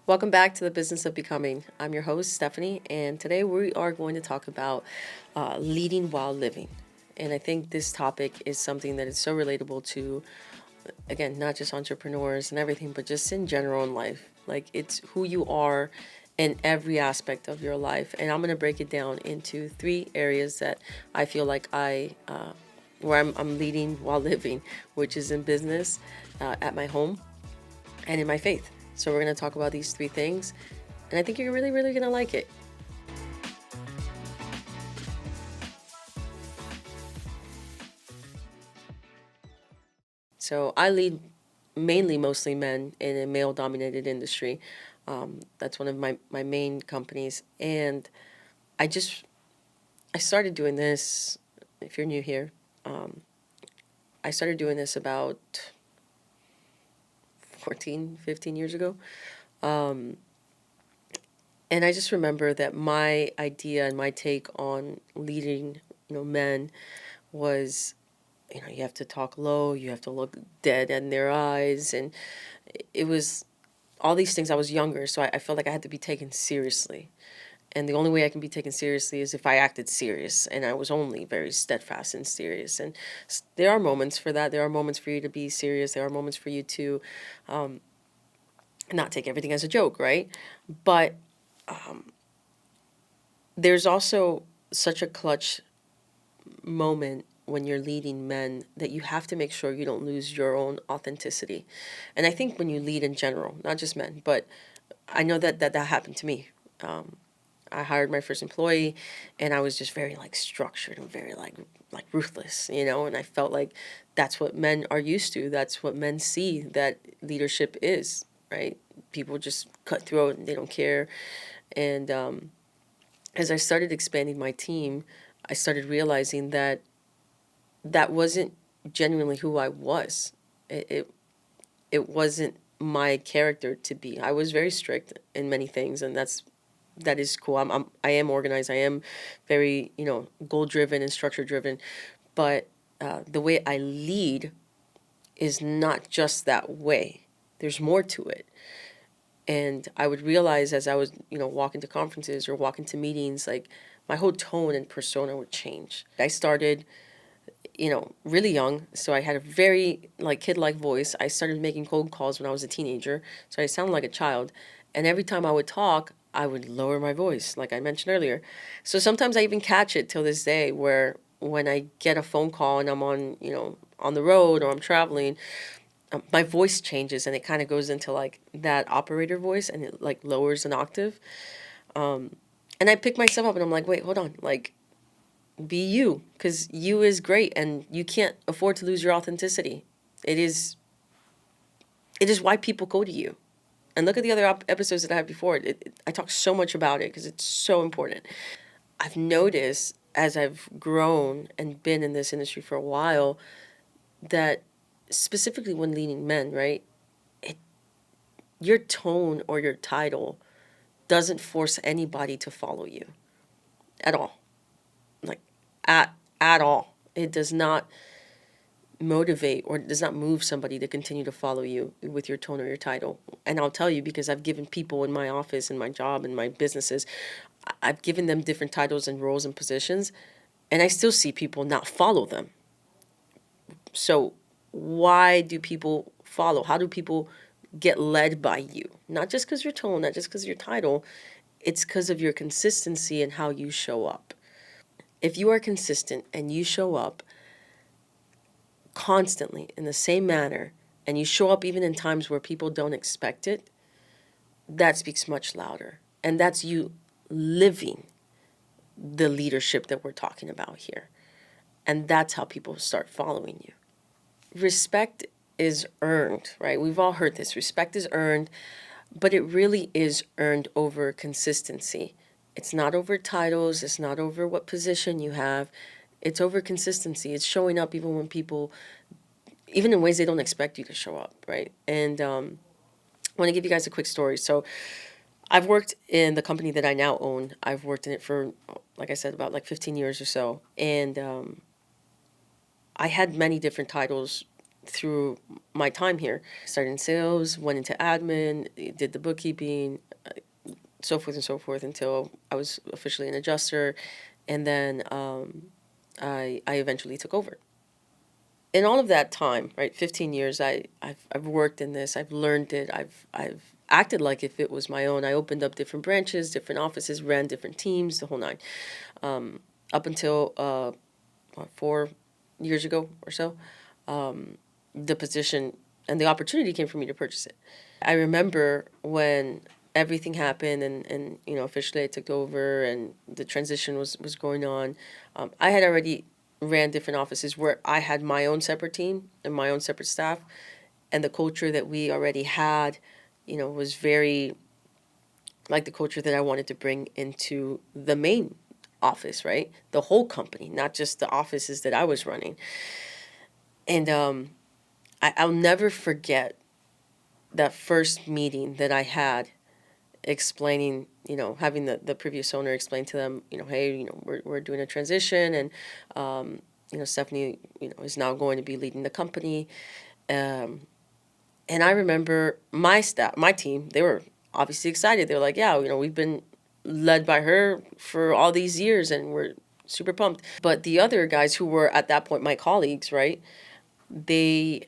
Welcome back to the Business of Becoming. I'm your host, Steffany, and today we are going to talk about leading while living. And I think this topic is something that is so relatable to, again, not just entrepreneurs and everything, but just in general in life. Like, it's who you are in every aspect of your life. And I'm going to break it down into three areas that I feel like where I'm leading while living, which is in business, at my home, and in my faith. So we're going to talk about these three things, and I think you're really, really going to like it. So I lead mostly men in a male-dominated industry. That's one of my main companies, and I just I started doing this. If you're new here, I started doing this about 14, 15 years ago. And I just remember that my idea and my take on leading, men was, you have to talk low, you have to look dead in their eyes. And it was all these things. I was younger, so I felt like I had to be taken seriously. And the only way I can be taken seriously is if I acted serious. And I was only very steadfast and serious. And there are moments for that. There are moments for you to be serious. There are moments for you to not take everything as a joke, right? But there's also such a clutch moment when you're leading men that you have to make sure you don't lose your own authenticity. And I think when you lead in general, not just men, but I know that happened to me. I hired my first employee, and I was just very like structured and very like ruthless, and I felt like that's what men are used to. That's what men see that leadership is, right? People just cut throat and they don't care. And as I started expanding my team, I started realizing that that wasn't genuinely who I was. It wasn't my character to be. I was very strict in many things, and that is cool. I am organized. I am very goal driven and structure driven, but the way I lead is not just that way. There's more to it. And I would realize as I was walking to conferences or walking to meetings, like my whole tone and persona would change. I started really young. So I had a very like kid-like voice. I started making cold calls when I was a teenager. So I sounded like a child. And every time I would talk, I would lower my voice, like I mentioned earlier. So sometimes I even catch it till this day where when I get a phone call and I'm on the road or I'm traveling, my voice changes and it kind of goes into like that operator voice and it like lowers an octave. And I pick myself up and I'm like, wait, hold on. Like, be you, because you is great and you can't afford to lose your authenticity. It is it is why people go to you. And look at the other episodes that I had before. I talk so much about it because it's so important. I've noticed as I've grown and been in this industry for a while that specifically when leading men, right? It, your tone or your title doesn't force anybody to follow you at all. Like at all. It does not motivate or does not move somebody to continue to follow you with your tone or your title. And I'll tell you because I've given people in my office and my job and my businesses, I've given them different titles and roles and positions, and I still see people not follow them. So why do people follow? How do people get led by you? Not just because your tone, not just because of your title, it's because of your consistency and how you show up. If you are consistent and you show up constantly in the same manner and you show up even in times where people don't expect it, that speaks much louder. And that's you living the leadership that we're talking about here. And that's how people start following you. Respect is earned, right? We've all heard this. Respect is earned, but it really is earned over consistency. It's not over titles, it's not over what position you have. It's over consistency. It's showing up even when people, even in ways they don't expect you to show up, right? And I want to give you guys a quick story. So I've worked in the company that I now own. I've worked in it for, like I said, about like 15 years or so. And I had many different titles through my time here. Started in sales, went into admin, did the bookkeeping, so forth until I was officially an adjuster, and then I eventually took over. In all of that time, right, 15 years, I've worked in this, I've learned it, I've acted like if it was my own. I opened up different branches, different offices, ran different teams, the whole nine. Up until 4 years ago or so, the position and the opportunity came for me to purchase it. I remember when everything happened and officially I took over and the transition was going on. I had already ran different offices where I had my own separate team and my own separate staff, and the culture that we already had, was very like the culture that I wanted to bring into the main office, right? The whole company, not just the offices that I was running. And I'll never forget that first meeting that I had explaining, having the previous owner explain to them, hey, we're doing a transition and, Steffany, is now going to be leading the company. Um, and I remember my staff, my team, they were obviously excited. They're like, yeah, we've been led by her for all these years and we're super pumped. But the other guys who were at that point my colleagues, right? They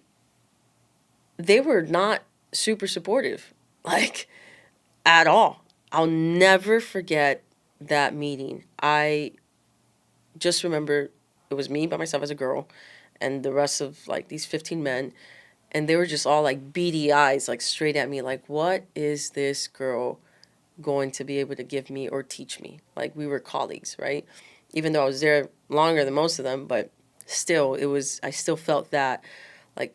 they were not super supportive, like at all. I'll never forget that meeting. I just remember it was me by myself as a girl and the rest of like these 15 men, and they were just all like beady eyes, like straight at me, like, what is this girl going to be able to give me or teach me? Like, we were colleagues, right? Even though I was there longer than most of them, but still, I still felt that, like,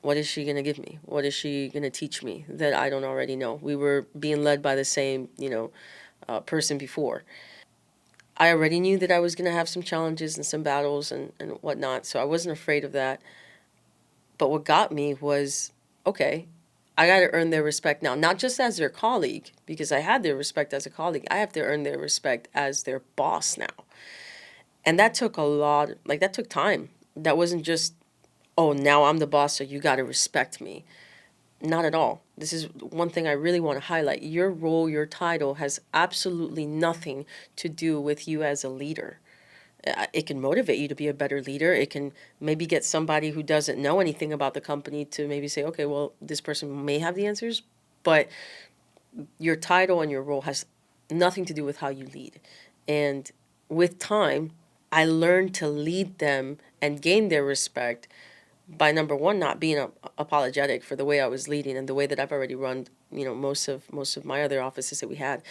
what is she going to give me? What is she going to teach me that I don't already know? We were being led by the same, person before. I already knew that I was going to have some challenges and some battles and whatnot, so I wasn't afraid of that. But what got me was, okay, I got to earn their respect now, not just as their colleague, because I had their respect as a colleague. I have to earn their respect as their boss now. And that took a lot, like, that took time. That wasn't just, oh, now I'm the boss, so you got to respect me. Not at all. This is one thing I really want to highlight. Your role, your title has absolutely nothing to do with you as a leader. It can motivate you to be a better leader. It can maybe get somebody who doesn't know anything about the company to maybe say, okay, well, this person may have the answers, but your title and your role has nothing to do with how you lead. And with time, I learned to lead them and gain their respect by, number one, not being apologetic for the way I was leading and the way that I've already run, most of my other offices that we had,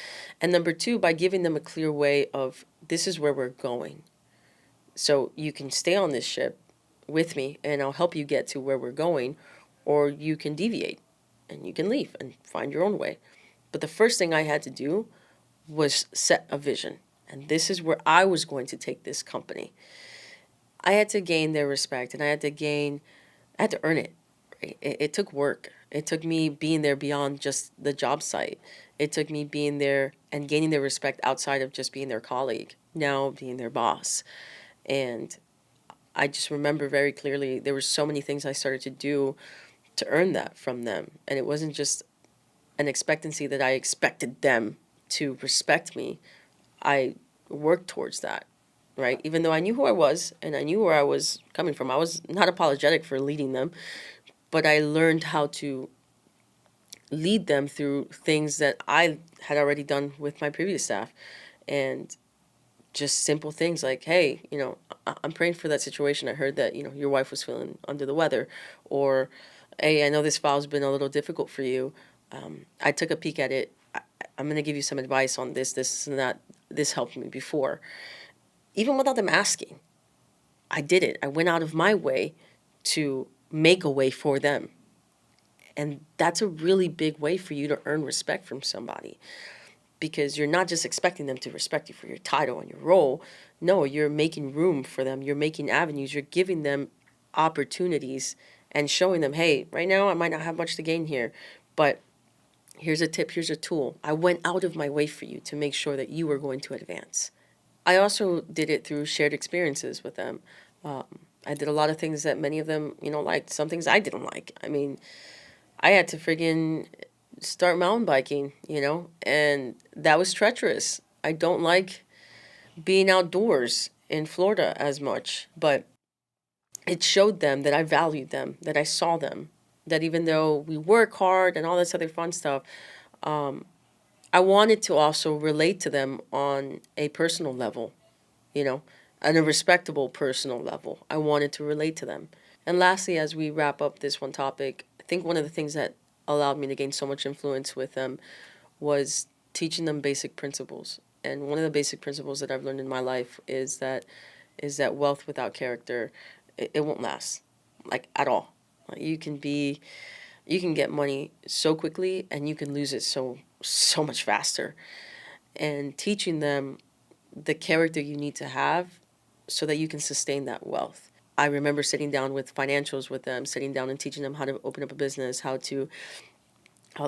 and number two, by giving them a clear way of, this is where we're going. So you can stay on this ship with me and I'll help you get to where we're going, or you can deviate and you can leave and find your own way. But the first thing I had to do was set a vision. And this is where I was going to take this company. I had to gain their respect and I had to earn it. Right? It took work. It took me being there beyond just the job site. It took me being there and gaining their respect outside of just being their colleague, now being their boss. And I just remember very clearly there were so many things I started to do to earn that from them. And it wasn't just an expectancy that I expected them to respect me. I worked towards that, right? Even though I knew who I was and I knew where I was coming from, I was not apologetic for leading them, but I learned how to lead them through things that I had already done with my previous staff. And just simple things like, hey, I'm praying for that situation. I heard that, your wife was feeling under the weather. Or, hey, I know this file's been a little difficult for you. I took a peek at it. I'm going to give you some advice on this, and that. This helped me before. Even without them asking, I did it. I went out of my way to make a way for them. And that's a really big way for you to earn respect from somebody, because you're not just expecting them to respect you for your title and your role. No, you're making room for them. You're making avenues. You're giving them opportunities and showing them, hey, right now I might not have much to gain here, but here's a tip, here's a tool. I went out of my way for you to make sure that you were going to advance. I also did it through shared experiences with them. I did a lot of things that many of them, liked. Some things I didn't like. I mean, I had to friggin' start mountain biking, and that was treacherous. I don't like being outdoors in Florida as much, but it showed them that I valued them, that I saw them, that even though we work hard and all this other fun stuff, I wanted to also relate to them on a personal level, you know, on a respectable personal level. I wanted to relate to them. And lastly, as we wrap up this one topic, I think one of the things that allowed me to gain so much influence with them was teaching them basic principles. And one of the basic principles that I've learned in my life is that wealth without character, it won't last, like at all. Like, you can get money so quickly and you can lose it so much faster. And teaching them the character you need to have so that you can sustain that wealth. I remember sitting down with financials with them, sitting down and teaching them how to open up a business, how to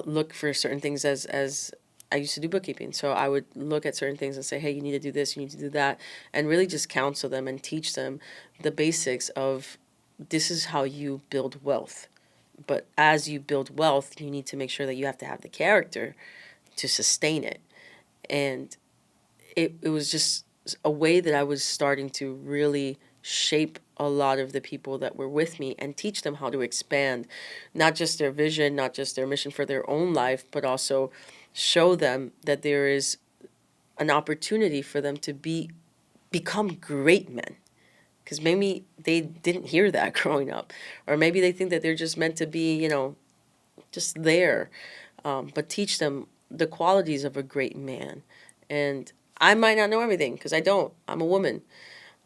look for certain things as I used to do bookkeeping. So I would look at certain things and say, hey, you need to do this, you need to do that, and really just counsel them and teach them the basics of this is how you build wealth. But as you build wealth, you need to make sure that you have to have the character to sustain it. And it was just a way that I was starting to really shape a lot of the people that were with me and teach them how to expand not just their vision, not just their mission for their own life, but also show them that there is an opportunity for them to become great men. Because maybe they didn't hear that growing up, or maybe they think that they're just meant to be, just there. But teach them the qualities of a great man. And I might not know everything because I don't. I'm a woman.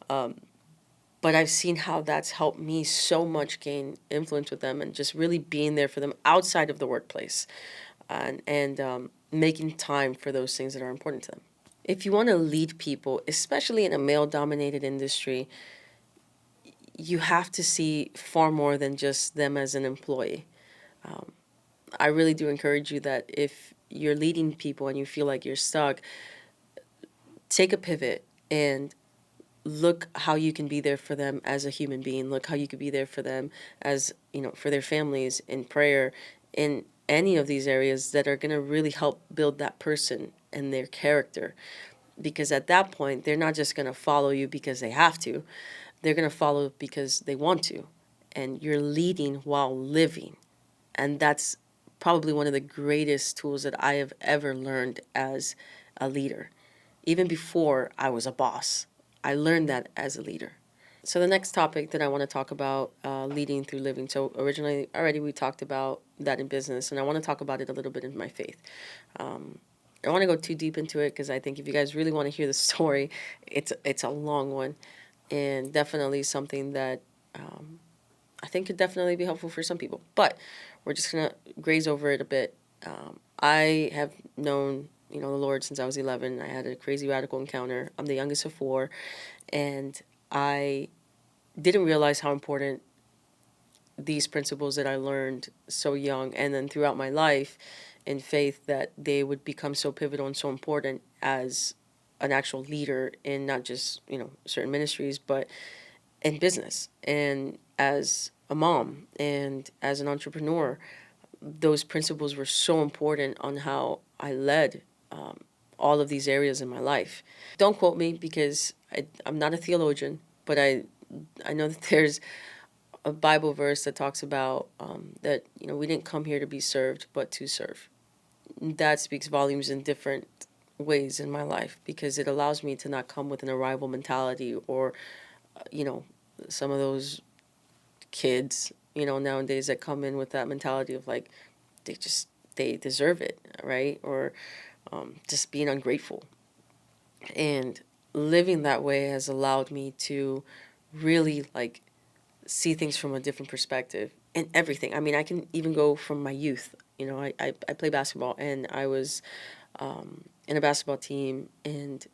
But I've seen how that's helped me so much gain influence with them and just really being there for them outside of the workplace and making time for those things that are important to them. If you want to lead people, especially in a male dominated industry, you have to see far more than just them as an employee. I really do encourage you that if you're leading people and you feel like you're stuck, take a pivot and look how you can be there for them as a human being. Look how you could be there for them as, for their families in prayer, in any of these areas that are going to really help build that person and their character. Because at that point, they're not just going to follow you because they have to, they're going to follow because they want to. And you're leading while living. And that's probably one of the greatest tools that I have ever learned as a leader. Even before I was a boss, I learned that as a leader. So the next topic that I want to talk about, leading through living. So originally, already we talked about that in business, and I want to talk about it a little bit in my faith. I don't want to go too deep into it because I think if you guys really want to hear the story, it's a long one, and definitely something that I think could definitely be helpful for some people. But we're just gonna graze over it a bit. I have known the Lord since I was 11. I had a crazy radical encounter. I'm the youngest of four, and I didn't realize how important these principles that I learned so young and then throughout my life in faith, that they would become so pivotal and so important as an actual leader in not just certain ministries, but in business and as a mom and as an entrepreneur. Those principles were so important on how I led all of these areas in my life. Don't quote me because I'm not a theologian, but I know that there's a Bible verse that talks about that we didn't come here to be served, but to serve. That speaks volumes in different ways in my life because it allows me to not come with an arrival mentality or you know some of those kids nowadays that come in with that mentality of like they deserve it, right? Or just being ungrateful. And living that way has allowed me to really like see things from a different perspective in everything. I mean, I can even go from my youth. I play basketball and I was in a basketball team, and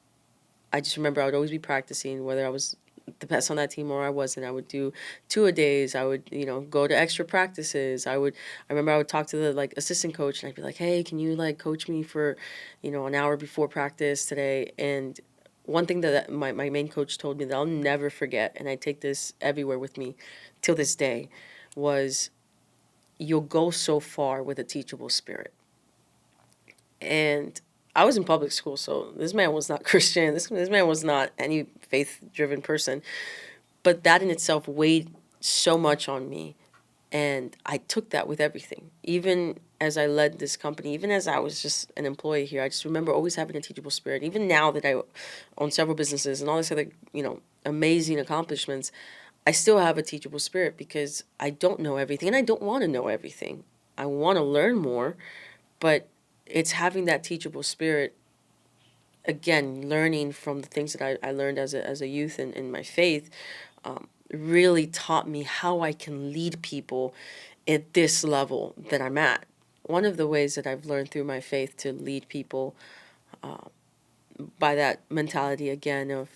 I just remember I would always be practicing, whether I was the best on that team or I wasn't. I would do two-a-days. I would, go to extra practices. I remember I would talk to the like assistant coach and I'd be like, hey, can you like coach me for, an hour before practice today? And one thing that my main coach told me that I'll never forget, and I take this everywhere with me till this day, was you'll go so far with a teachable spirit. And I was in public school, so this man was not Christian. This man was not any faith driven person. But that in itself weighed so much on me. And I took that with everything. Even as I led this company, even as I was just an employee here, I just remember always having a teachable spirit. Even now that I own several businesses and all this other, amazing accomplishments, I still have a teachable spirit because I don't know everything and I don't want to know everything. I want to learn more, but it's having that teachable spirit, again, learning from the things that I learned as a youth in my faith, really taught me how I can lead people at this level that I'm at. One of the ways that I've learned through my faith to lead people, by that mentality again of,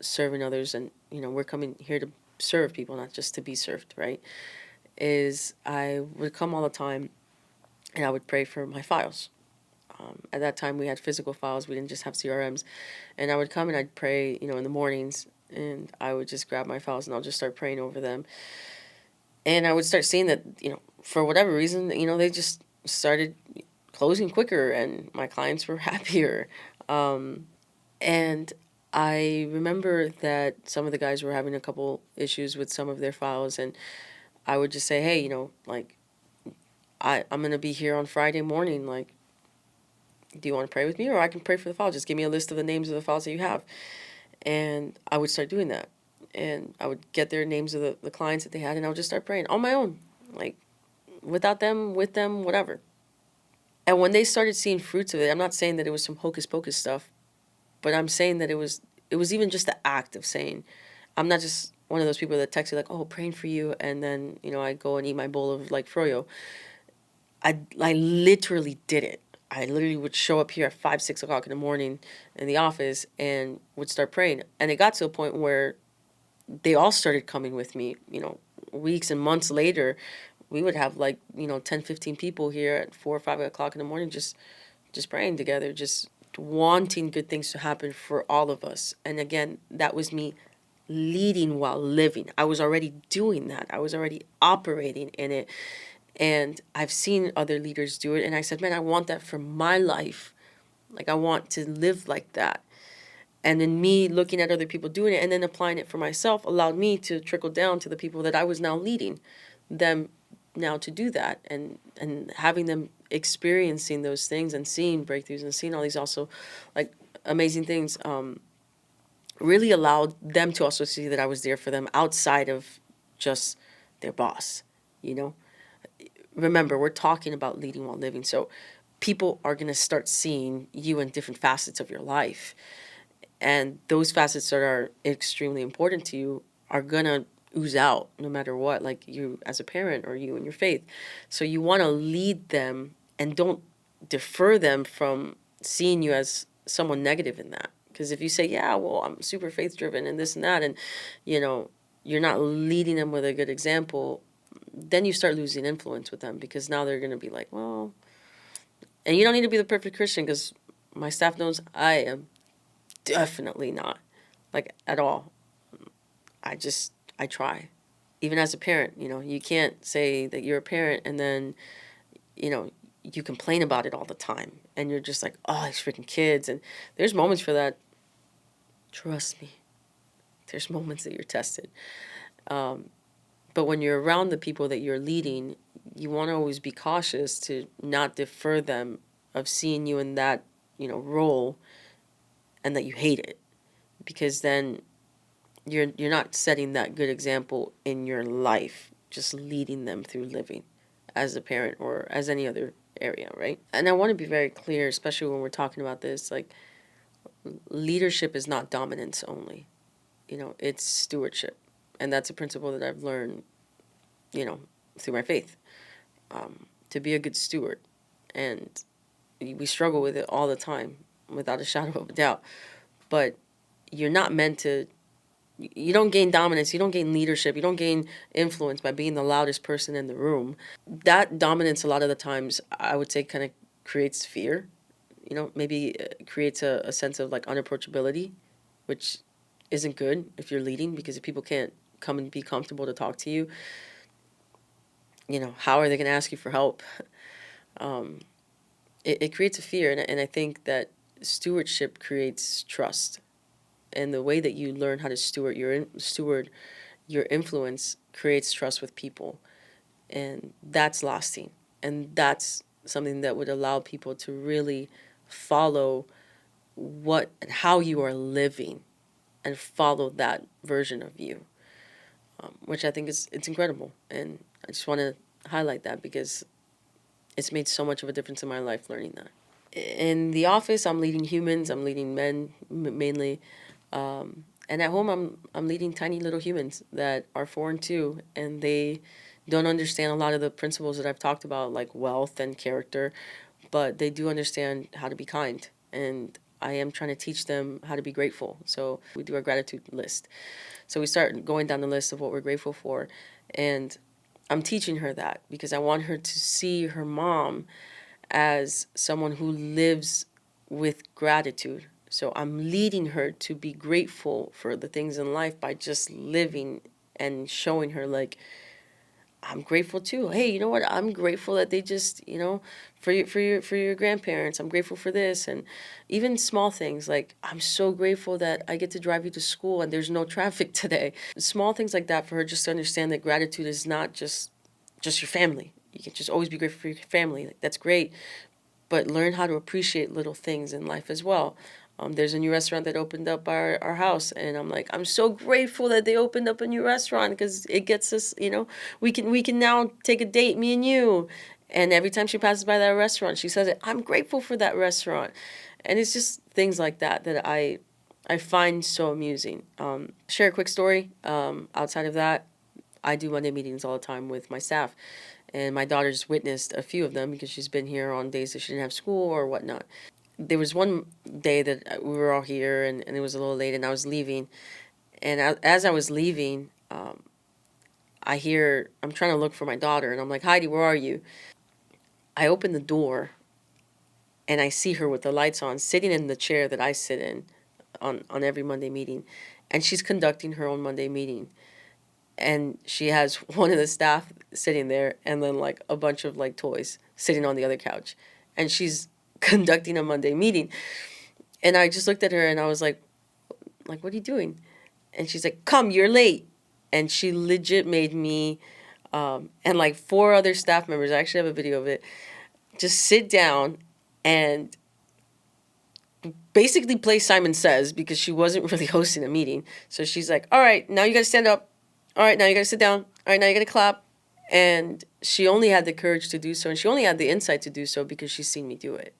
serving others, and, we're coming here to serve people, not just to be served, right? Is I would come all the time and I would pray for my files. At that time, we had physical files. We didn't just have CRMs. And I would come and I'd pray, in the mornings, and I would just grab my files and I'll just start praying over them. And I would start seeing that, for whatever reason, they just started closing quicker and my clients were happier. And I remember that some of the guys were having a couple issues with some of their files, and I would just say, hey, like, I'm going to be here on Friday morning. Like, do you want to pray with me, or I can pray for the file? Just give me a list of the names of the files that you have. And I would start doing that. And I would get their names of the clients that they had, and I would just start praying on my own, like, without them, with them, whatever. And when they started seeing fruits of it, I'm not saying that it was some hocus pocus stuff, but I'm saying that it was even just the act of saying, I'm not just one of those people that text you like, oh, praying for you, and then, I go and eat my bowl of, like, froyo. I literally did it. I literally would show up here at 5, 6 o'clock in the morning in the office and would start praying. And it got to a point where they all started coming with me, weeks and months later. We would have, like, 10, 15 people here at 4 or 5 o'clock in the morning just praying together, just wanting good things to happen for all of us. And again, that was me leading while living. I was already doing that. I was already operating in it. And I've seen other leaders do it. And I said, man, I want that for my life. Like, I want to live like that. And then me looking at other people doing it and then applying it for myself allowed me to trickle down to the people that I was now leading, them now to do that, and having them experiencing those things and seeing breakthroughs and seeing all these also, like, amazing things, really allowed them to also see that I was there for them outside of just their boss, you know? Remember, we're talking about leading while living. So people are going to start seeing you in different facets of your life. And those facets that are extremely important to you are going to ooze out no matter what, like you as a parent or you in your faith. So you want to lead them and don't defer them from seeing you as someone negative in that. Because if you say, yeah, well, I'm super faith driven and this and that, and, you're not leading them with a good example, then you start losing influence with them, because now they're going to be like, well, and you don't need to be the perfect Christian, because my staff knows I am definitely not, like, at all. I try. Even as a parent, you can't say that you're a parent and then, you complain about it all the time. And you're just like, oh, these freaking kids. And there's moments for that. Trust me. There's moments that you're tested. But when you're around the people that you're leading, you want to always be cautious to not defer them of seeing you in that, role, and that you hate it. Because then you're not setting that good example in your life, just leading them through living as a parent or as any other area, right? And I want to be very clear, especially when we're talking about this, like, leadership is not dominance only. It's stewardship. And that's a principle that I've learned, through my faith, to be a good steward. And we struggle with it all the time, without a shadow of a doubt. But you're not meant to, you don't gain dominance, you don't gain leadership, you don't gain influence by being the loudest person in the room. That dominance, a lot of the times, I would say, kind of creates fear. maybe creates a sense of like unapproachability, which isn't good if you're leading, because if people can't come and be comfortable to talk to you, how are they going to ask you for help? Um, it creates a fear, and I think that stewardship creates trust, and the way that you learn how to steward your influence creates trust with people, and that's lasting, and that's something that would allow people to really follow what and how you are living, and follow that version of you, which I think it's incredible, and I just want to highlight that because it's made so much of a difference in my life learning that. In the office, I'm leading humans. I'm leading men mainly, and at home, I'm leading tiny little humans that are foreign too, and they don't understand a lot of the principles that I've talked about, like wealth and character, but they do understand how to be kind, and I am trying to teach them how to be grateful. So we do our gratitude list. So we start going down the list of what we're grateful for, and I'm teaching her that because I want her to see her mom as someone who lives with gratitude. So I'm leading her to be grateful for the things in life by just living and showing her, like, I'm grateful too. Hey, you know what? I'm grateful that they just, for your grandparents. I'm grateful for this, and even small things like I'm so grateful that I get to drive you to school and there's no traffic today. Small things like that for her, just to understand that gratitude is not just your family. You can just always be grateful for your family. Like, that's great, but learn how to appreciate little things in life as well. There's a new restaurant that opened up our house, and I'm like, I'm so grateful that they opened up a new restaurant because it gets us, we can now take a date, me and you. And every time she passes by that restaurant, she says it. I'm grateful for that restaurant, and it's just things like that that I find so amusing. Share a quick story. Outside of that, I do Monday meetings all the time with my staff, and my daughter's witnessed a few of them because she's been here on days that she didn't have school or whatnot. There was one day that we were all here, and it was a little late, and I was leaving. And as I was leaving, I'm trying to look for my daughter, and I'm like, Heidi, where are you? I open the door, and I see her with the lights on, sitting in the chair that I sit in on every Monday meeting. And she's conducting her own Monday meeting. And she has one of the staff sitting there, and then like a bunch of like toys sitting on the other couch, and she's conducting a Monday meeting. And I just looked at her and I was like, what are you doing? And she's like, come, you're late. And she legit made me, and like four other staff members, I actually have a video of it, just sit down and basically play Simon Says, because she wasn't really hosting a meeting. So she's like, all right, now you got to stand up. All right, now you got to sit down. All right, now you got to clap. And she only had the courage to do so, and she only had the insight to do so because she's seen me do it.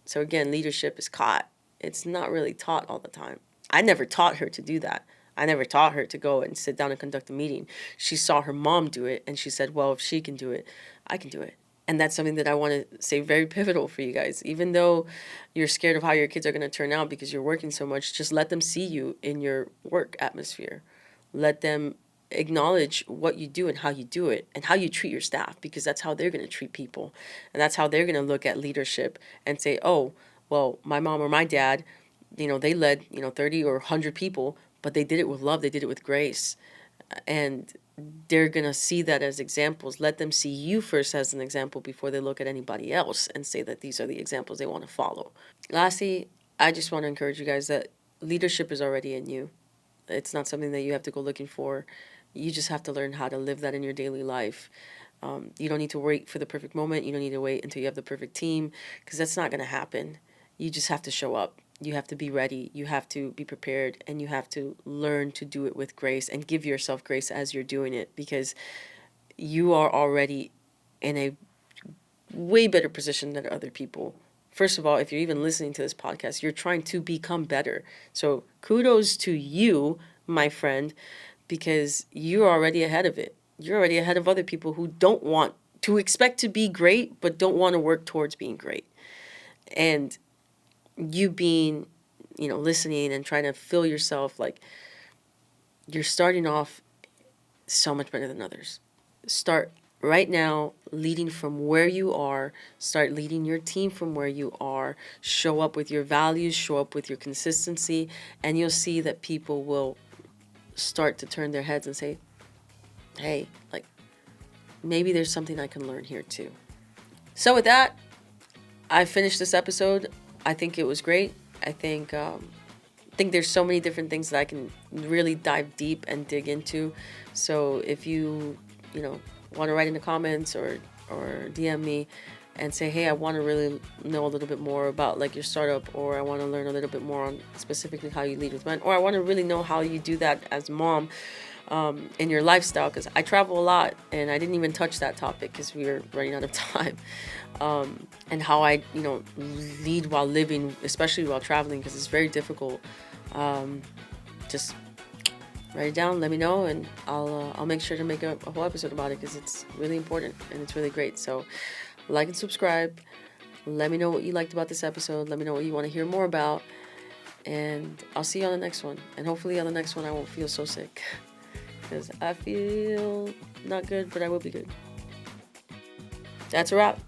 So again, leadership is caught. It's not really taught all the time. I never taught her to do that. I never taught her to go and sit down and conduct a meeting. She saw her mom do it, and she said, well, if she can do it, I can do it. And that's something that I want to say very pivotal for you guys. Even though you're scared of how your kids are going to turn out because you're working so much, just let them see you in your work atmosphere. Let them acknowledge what you do and how you do it and how you treat your staff, because that's how they're going to treat people. And that's how they're going to look at leadership and say, oh, well, my mom or my dad, they led, 30 or 100 people, but they did it with love. They did it with grace. And they're going to see that as examples. Let them see you first as an example before they look at anybody else and say that these are the examples they want to follow. Lastly, I just want to encourage you guys that leadership is already in you. It's not something that you have to go looking for. You just have to learn how to live that in your daily life. You don't need to wait for the perfect moment. You don't need to wait until you have the perfect team, because that's not going to happen. You just have to show up. You have to be ready. You have to be prepared, and you have to learn to do it with grace and give yourself grace as you're doing it, because you are already in a way better position than other people. First of all, if you're even listening to this podcast, you're trying to become better. So kudos to you, my friend, because you're already ahead of it. You're already ahead of other people who don't want to expect to be great, but don't want to work towards being great. And you being, listening and trying to fill yourself, like, you're starting off so much better than others. Start right now, leading from where you are, start leading your team from where you are, show up with your values, show up with your consistency, and you'll see that people will start to turn their heads and say, hey, like, maybe there's something I can learn here too. So with that, I finished this episode. I think it was great. I think there's so many different things that I can really dive deep and dig into. So if you want to write in the comments or DM me and say, hey, I want to really know a little bit more about like your startup, or I want to learn a little bit more on specifically how you lead with men, or I want to really know how you do that as mom in your lifestyle, because I travel a lot and I didn't even touch that topic because we were running out of time, and how I lead while living, especially while traveling, because it's very difficult. Just write it down, let me know, and I'll make sure to make a whole episode about it, because it's really important and it's really great. So like and subscribe. Let me know what you liked about this episode. Let me know what you want to hear more about, and I'll see you on the next one. And hopefully on the next one I won't feel so sick, because I feel not good, but I will be good. That's a wrap.